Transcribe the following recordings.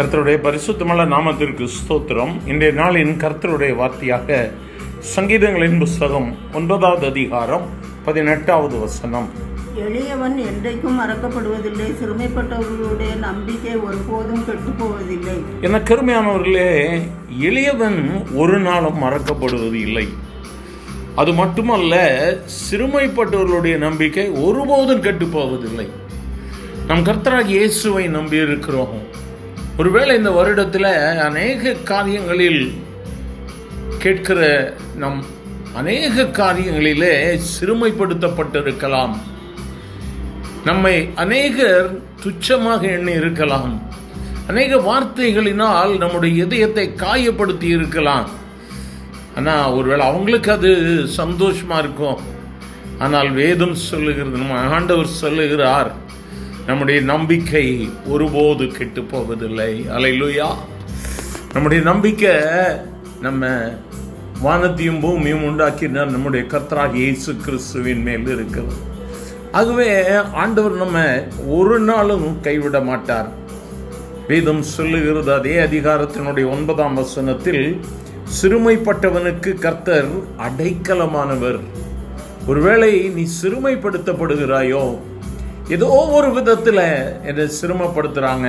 கர்த்தருடைய பரிசுத்தமுள்ள நாமத்திற்கு ஸ்தோத்திரம். இன்றைய நாளின் கர்த்தருடைய வார்த்தையாக சங்கீதங்களின் புஸ்தகம் 9வது அதிகாரம் 18வது வசனம். எளியவன் என்றைக்கும் மறக்கப்படுவதில்லை, சிறுமைப்பட்டவர்களுடைய நம்பிக்கை ஒருபோதும் கெட்டு போவதில்லை. என கருமையானவர்களே, எளியவன் ஒரு நாளும் மறக்கப்படுவது இல்லை. அது மட்டுமல்ல, சிறுமைப்பட்டவர்களுடைய நம்பிக்கை ஒருபோதும் கெட்டு போவதில்லை. நம் கர்த்தராகிய இயேசுவை நம்பி இருக்கிறோம். ஒருவேளை இந்த வருடத்தில் அநேக காரியங்களில் கேட்கிற நம் அநேக காரியங்களிலே சிறுமைப்படுத்தப்பட்டிருக்கலாம். நம்மை அநேகர் துச்சமாக எண்ணி இருக்கலாம். அநேக வார்த்தைகளினால் நம்முடைய இதயத்தை காயப்படுத்தி இருக்கலாம். ஆனால் ஒருவேளை அவங்களுக்கு அது சந்தோஷமா இருக்கும். ஆனால் வேதம் சொல்லுகிறது, நம்ம ஆண்டவர் சொல்லுகிறார், நம்முடைய நம்பிக்கை ஒருபோது கெட்டு போவதில்லை. அல்லேலூயா. நம்முடைய நம்பிக்கை நம்ம வானத்தையும் பூமியும் உண்டாக்கின நம்முடைய கர்த்தராகிய இயேசு கிறிஸ்துவின் மேல் இருக்கிறது. ஆகவே ஆண்டவர் நம்ம ஒரு நாளும் கைவிட மாட்டார். வேதம் சொல்லுகிறது, அதே அதிகாரத்தினுடைய 9ஆம் வசனத்தில், சிறுமைப்பட்டவனுக்கு கர்த்தர் அடைக்கலமானவர். ஒருவேளை நீ சிறுமைப்படுத்தப்படுகிறாயோ, ஏதோ ஒரு விதத்தில் என்னை சிரமப்படுத்துகிறாங்க,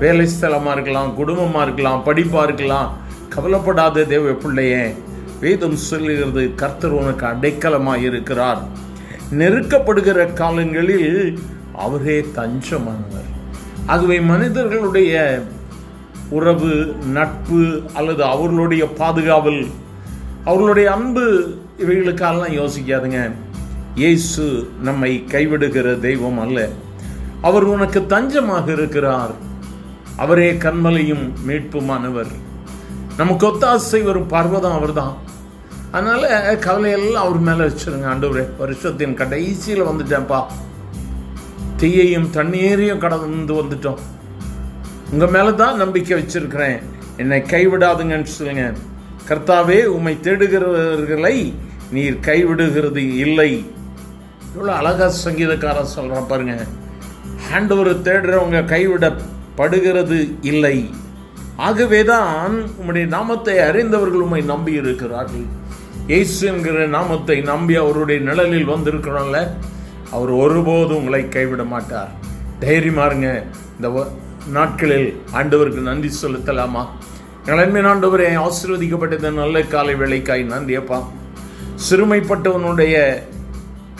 வேலை ஸ்தலமாக இருக்கலாம், குடும்பமாக இருக்கலாம், படிப்பாக இருக்கலாம், கவலைப்படாத தேவ பிள்ளையே, வேதம் சொல்லுகிறது, கர்த்தர் உனக்கு அடைக்கலமாக இருக்கிறார். நெருக்கப்படுகிற காலங்களில் அவரே தஞ்சமானவர். ஆகவே மனிதர்களுடைய உறவு, நட்பு அல்லது அவர்களுடைய பாதுகாவல், அவர்களுடைய அன்பு, இவைகளுக்கெல்லாம் யோசிக்காதுங்க. இயேசு நம்மை கைவிடுகிற தெய்வம் அல்ல. அவர் உனக்கு தஞ்சமாக இருக்கிறார். அவரே கன்மலையும் மீட்புமானவர். நமக்கு ஒத்தாசை வரும் பர்வதம் அவர் தான். அதனால கவலையெல்லாம் அவர் மேலே வச்சிருங்க. ஆண்டவரே, வருஷத்தின் கடைசியில் வந்துட்டேன்ப்பா, தீயையும் தண்ணீரையும் கடந்து வந்துட்டோம், உங்கள் மேலே தான் நம்பிக்கை வச்சிருக்கிறேன், என்னை கைவிடாதுங்கன்னு சொல்லுங்க. கர்த்தாவே, உம்மை தேடுகிறவர்களை நீர் கைவிடுகிறது இல்லை. இவ்வளோ அழகா சங்கீதக்காரன் சொல்கிறான் பாருங்க. ஆண்டவர் தேடுறவங்க கைவிடப்படுகிறது இல்லை. ஆகவேதான் உம்முடைய நாமத்தை அறிந்தவர்கள் உம்மை நம்பி இருக்கிறார்கள். இயேசு என்கிற நாமத்தை நம்பி அவருடைய நிழலில் வந்திருக்கிறோம்ல, அவர் ஒருபோதும் உங்களை கைவிட மாட்டார். தைரியமா இருங்க. இந்த நாட்களில் ஆண்டவருக்கு நன்றி செலுத்தலாமா? நன்மை ஆண்டவரே, ஆசீர்வதிக்கப்பட்ட நல்ல காலை வேளைக்காய் நன்றியப்பா. சிறுமைப்பட்டவனுடைய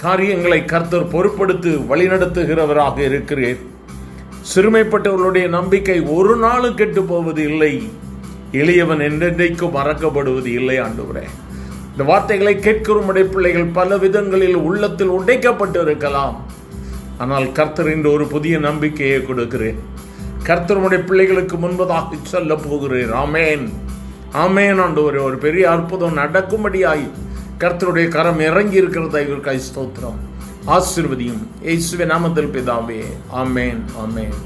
காரியங்களை கர்த்தர் பொறுப்படுத்தி வழிநடத்துகிறவராக இருக்கிறேன். சிறுமைப்பட்டவர்களுடைய நம்பிக்கை ஒரு நாளும் கெட்டு போவது இல்லை. எளியவன் என்றென்றைக்கும் மறக்கப்படுவது இல்லை. ஆண்டவரே, இந்த வார்த்தைகளை கேட்கிற பிள்ளைகள் பல விதங்களில் உள்ளத்தில் உடைக்கப்பட்டு இருக்கலாம். ஆனால் கர்த்தர் இன்று ஒரு புதிய நம்பிக்கையை கொடுக்கிறேன். கர்த்தருடைய பிள்ளைகளுக்கு முன்பதாக சொல்ல போகிறேன். ஆமேன், ஆமேன். ஆண்டவரே, ஒரு பெரிய அற்புதம் நடக்கும்படியாய் கர்த்தருடைய கரம் இறங்கி இருக்கிறதா இவருக்கு ஸ்தோத்திரம். ஆசீர்வதியும் இயேசுவின் நாமத்தில் பிதாவே. ஆமேன், ஆமேன்.